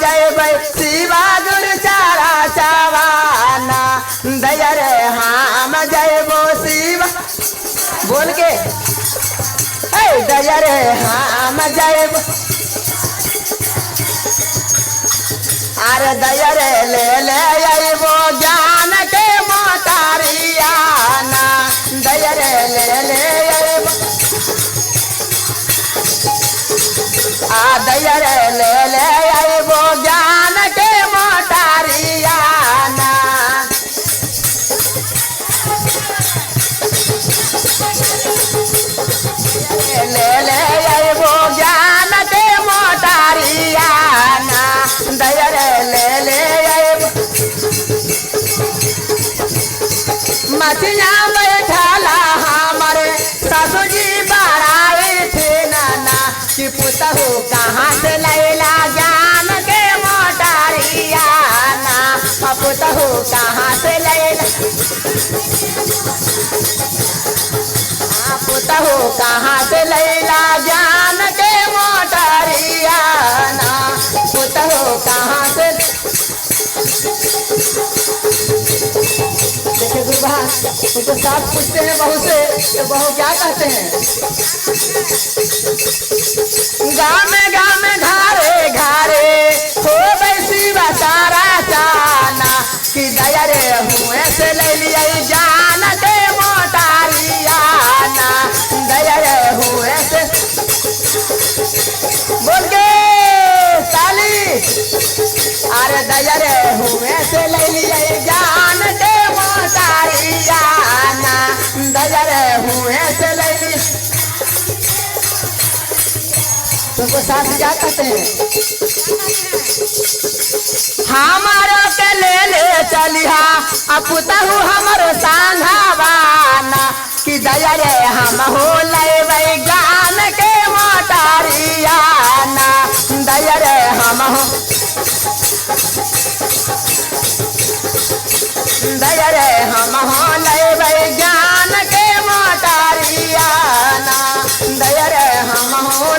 जय शिवा गुरु चारा चावाना दया रे हम जय शिवा बोल के दया रे हम जय अरे दया रे ले ले आइबो ज्ञान के मोटारियाना दया रे ले ले आइबो दया रे ले ले आइबो ज्ञान के मोटारियाना ले ले आइबो ज्ञान के मोटारियाना दया रे ले ले आइबो मछिया बैठाला हमारे सासू जी बड़ाई थे नाना कि पुतहु कहाँ से लैला ज्ञान के मोटारियाना पुतहु कहाँ से लैला पुतहु कहाँ से लैला ज्ञान के मोटारियाना पुतहु कहाँ से देखिए गुरुभा उनको साथ पूछते हैं बहू से तो बहू क्या कहते हैं गाँव में घारे घारे हो बैसी बसारा चाना कि दया रे हुए से ले लिया जान के मोटारियाना दया रे हुए से बोल के ताली अरे दया रे हुए से ले लिया जान के मोटारियाना दया रे हुए से ले लिया तुमको साथ क्या कहते हैं हमारो के ले ले चलिहा पुतहु हमारो सांघावाना कि दया रे हम हो ले ज्ञान के मोटारियाना दया रे हम हो दया रे हम हो ले ज्ञान के मोटारियाना दया रे हम हो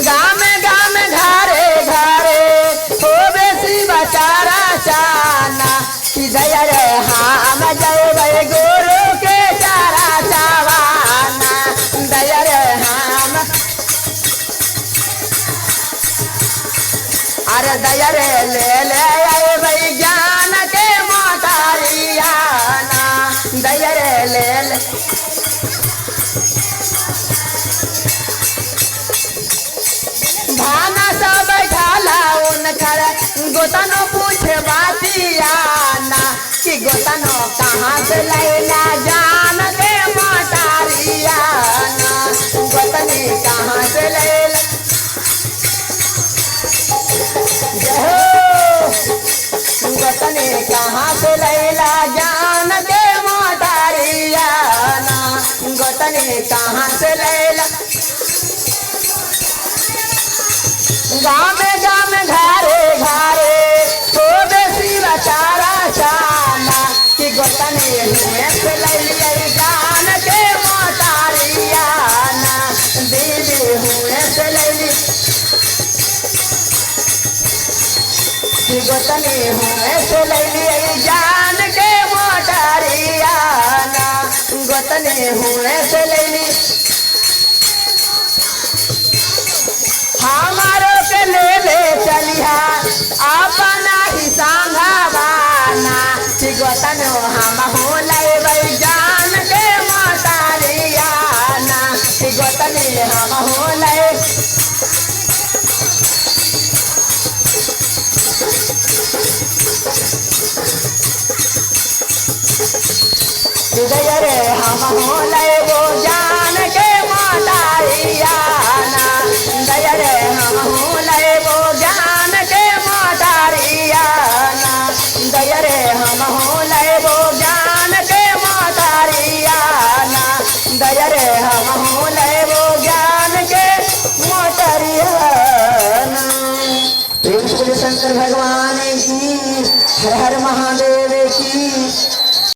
गाँव में घरे घरे हो बेसी बचारा चाना कि दया रे हम जय गुरु के चारा चावाना दया रे हम अरे दया रे ले ले आइबे ज्ञान के मोटारियाना दया रे ले ले भाना सा बैठाला उनकर गोतनो पूछे बातियाना कि गोतनो कहाँ से लैला जान के मोटारियाना गोतनी कहाँ से लैला गोतनी कहाँ से लैला जान के मोटारियाना गोतनी कहाँ से लैला गाँव में घरे घरे हो बेसी बचारा चाना कि गोतनी हुए से लैलिया जान के मोटारियाना दीदी हुए से लैली कि गोतनी हुए से लैलिया जान के मोटारियाना गोतनी हुए से लैली हमारो के ले ले चलिहा अपना ही सांघावाना कि गोतनो हम हो ले जान के मोटारियाना कि गोतनी हम हो ले दया रे हम हो ले जान के मोटारियाना दया रे हम हो ले ज्ञान के मोटारियाना दया रे हम हो ले ज्ञान के मोटारियाना दया रे हम हो ले ज्ञान के मोटारियाना। शंकर भगवान की हर हर महादेव।